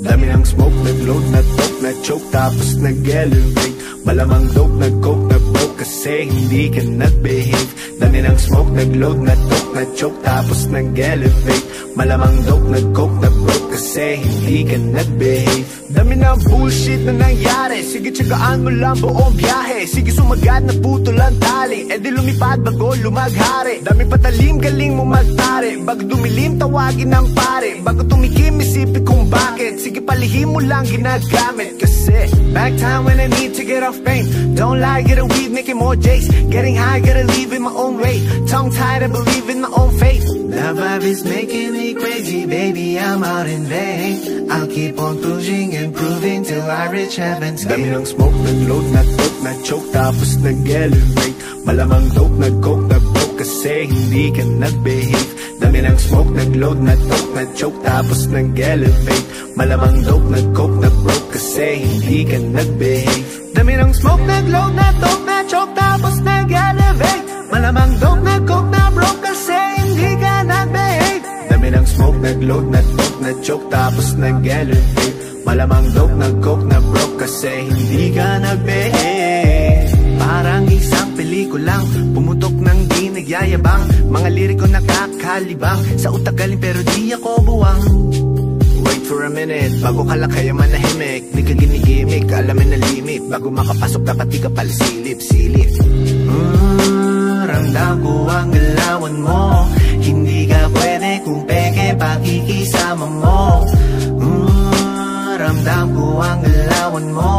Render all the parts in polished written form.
Dami ng smoke, nag-load, na-toke, na-choke, tapos nag-elevate. Malamang dope, nag-coke, na-broke, kasi hindi ka nag-behave. Dami ng smoke, nag-load, na-toke, na-choke, tapos nag-elevate. Malamang dope, nag-coke, na-broke, kasi hindi ka nag-behave. Dami ng bullshit na nangyari, sige tsagaan mo lang buong biyahe. Sige sumagad na puto lang tali, di lumipad bago lumaghari. Dami patalim, galing mo magtari, bago dumilim tawagin ng pare. Bago tumikim isipin kung bakit, sige palihim mo lang ginagamit. Kasi back time when I need to get off pain. Don't lie, get a weed, making more J's. Getting high, gotta leave in my own way. Tongue tied, I believe in my own faith. The vibe is making me crazy, baby, I'm out in vain. I'll keep on pushing and proving till I reach heaven's gate. Dami ng smoke, nag-load, na-toke, na-choke, tapos nag-elevate. Malamang dope, nag-coke, na-broke, kasi hindi ka nag-behave. Dami ng smoke, nag-load, na-toke, na-choke, tapos nag-elevate. Malamang dope, nag-coke, na-broke, kasi hindi ka nag-behave. Dami ng smoke, nag-load, na-toke, na-choke, tapos nag-elevate. Malamang dope, nag-coke, na-broke, kasi hindi ka nag-behave. Dami ng smoke, nag-load, na-toke, na-choke, tapos nag-elevate. Malamang dope, nag-coke, na-broke, kasi hindi ka nag-behave. Parang isang pelikulang pumutok ng di nagyayabang. Mga liriko nakakalibang, sa utak galing pero di ako buwang. Wait for a minute, bago ka lang kaya manahimik. Di ka ginigimik, alamin na limit. Bago makapasok dapat di ka pala silip. Ramdam ko ang galawan mo, hindi ka pwede kung peke pakikisama mo. Ramdam ko ang galawan mo,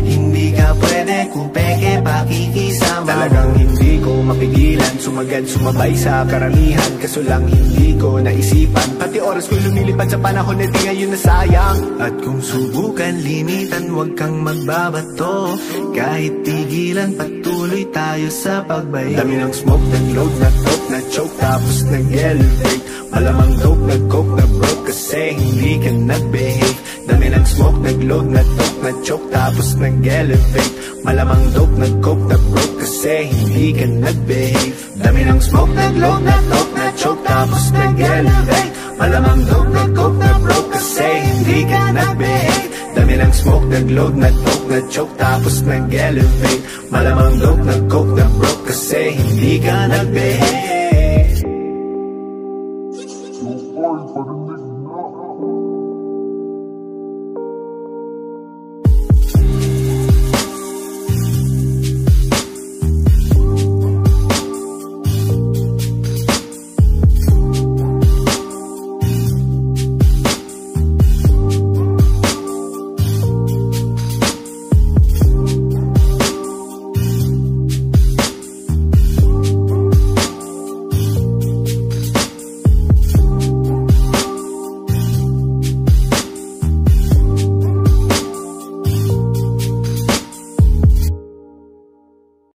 hindi ka pwede kung peke pakikisama mo. Talagang hindi ko mapigilan, sumagad sumabay sa karamihan. Kaso lang hindi ko naisipan, pati oras ko lumilipad sa panahon na di ngayon nasayang. At kung subukan limitan, wag kang magbabato. Kahit tigilan, patuloy tayo sa pagbayo. Dami ng smoke, nag-load, na-toke, na-choke, tapos nag-elevate. Malamang dope, nag-coke, na-broke, kasi hindi ka nag-behave. Dami ng smoke, nag-load, na-toke, na-choke, tapos nag-elevate. Malamang dope, nag-coke, na-broke, kasi hindi ka nag-behave. Dami ng smoke, nag-load, na-toke, na-choke, tapos nag-elevate. Malamang dope, nag-coke, na-broke, kasi hindi ka nag-behave. Dami ng smoke, nag-load, na-toke, na-choke, tapos nag-elevate. Malamang dope, nag-coke, na-broke, kasi hindi ka nag-behave.